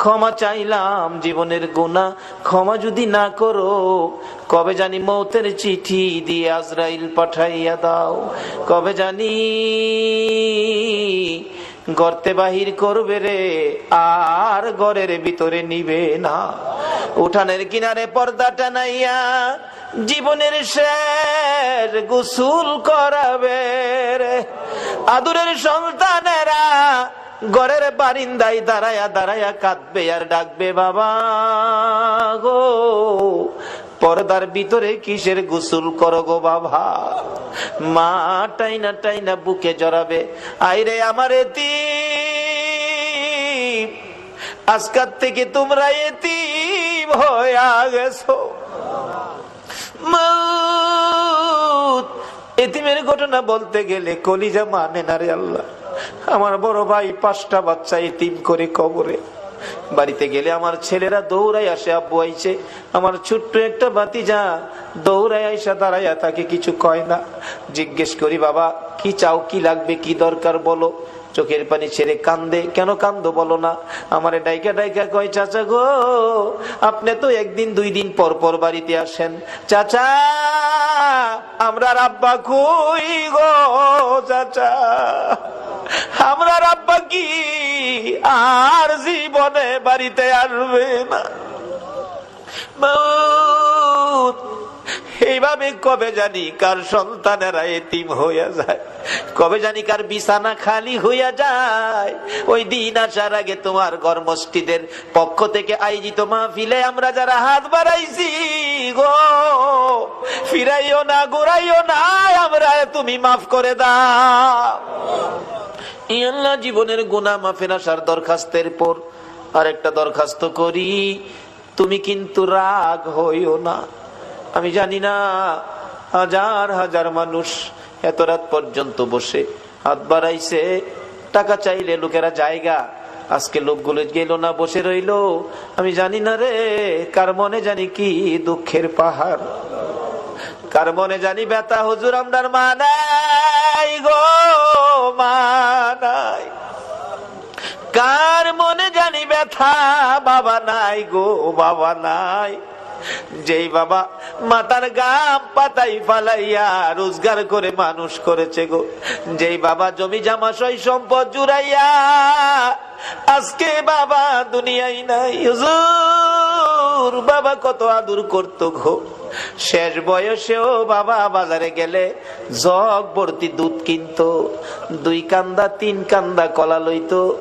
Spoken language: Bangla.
ক্ষমা চাইলাম জীবনের গুনাহ ক্ষমা যদি না করো, কবে জানি মৌতের চিঠি দিয়ে আজরাইল পাঠাইয়া দাও, কবে জানি গর্তে বাহির করবে রে, আর ঘরের ভিতরে নিবে না। উঠানের কিনারে পর্দা টানাইয়া জীবনের শেষ গোসল করাবে রে। আদুরের সন্তানেরা ঘরের বারিন্দায় দাঁড়ায়া দাঁড়ায়া কাঁদবে আর ডাকবে, বাবা গো পর্দার ভিতরে কিসের গোসল করো গো বাবা। মা টাইনা টাইনা বুকে জড়াবে, আইরে আমার এতিম, আজকাল থেকে তোমরা এতিম হয়ে গেছো। এতিমের ঘটনা বলতে গেলে কলিজা মানে না রে আল্লাহ। আমার বড় ভাই 5টা বাচ্চা এতিম করে কবরে। বাড়িতে গেলে আমার ছেলেরা দৌড়াই আসে, আব্বু আইছে। আমার ছোট্ট একটা ভাতিজা দৌড়াই আইসা দাঁড়াইয়া তাকে কিছু কয় না। জিজ্ঞেস করি, বাবা কি চাও, কি লাগবে, কি দরকার বলো। চোখের পানি ছেড়ে কান্দে। কেন কান্দো বলো না। আমারে ডাইকা ডাইকা কয়, চাচা গো আপনি তো 1 দিন 2 দিন পর পর বাড়িতে আসেন। চাচা আমরা আব্বা কই গো, চাচা আমরা আব্বা কি আর জীবনে বাড়িতে আসবে না। এইভাবে কবে জানি কার সন্তানেরা এতিম হইয়া যায়, কবে জানি কার বিছানা খালি হইয়া যায়। ওই দিন আসার আগে তোমার ঘর মসজিদের পক্ষ থেকে আয়োজিত মাহফিলে আমরা যারা হাত বাড়াইছি গো, ফিরাইও না ঘুরাইও না, আমরা তুমি মাফ করে দাও। আল্লাহ জীবনের গুনাহ মাফের আসার দরখাস্তের পর আরেকটা দরখাস্ত করি, তুমি কিন্তু রাগ হইও না। আমি জানি না হাজার হাজার মানুষ এত রাত পর্যন্ত বসে হাত বাড়াইছে, টাকা চাইলে লোকেরা জায়গা, আজকে লোকগুলো গেল না, বসে রইল। আমি জানি না রে কার মনে জানি কি দুঃখের পাহাড়, কার মনে জানি ব্যথা। হুজুর আমরার মা নাই গো, মা নাই। কার মনে জানি ব্যথা, বাবা নাই গো, বাবা নাই। যেই বাবা মাথার গাম পাতাই ফালাইয়া রোজগার করে মানুষ করেছে গো, যেই বাবা জমি জামা সই সম্পদ জুড়াইয়া আজকে বাবা দুনিয়ায় নাই। হুজুর বাবা কত আদর করতো গো, শেষ বয়সেও বাবা বাজারে গেলে জগ ভর্তি দুধ কিনতো, 2 কান্দা 3 কান্দা কলা লইতো।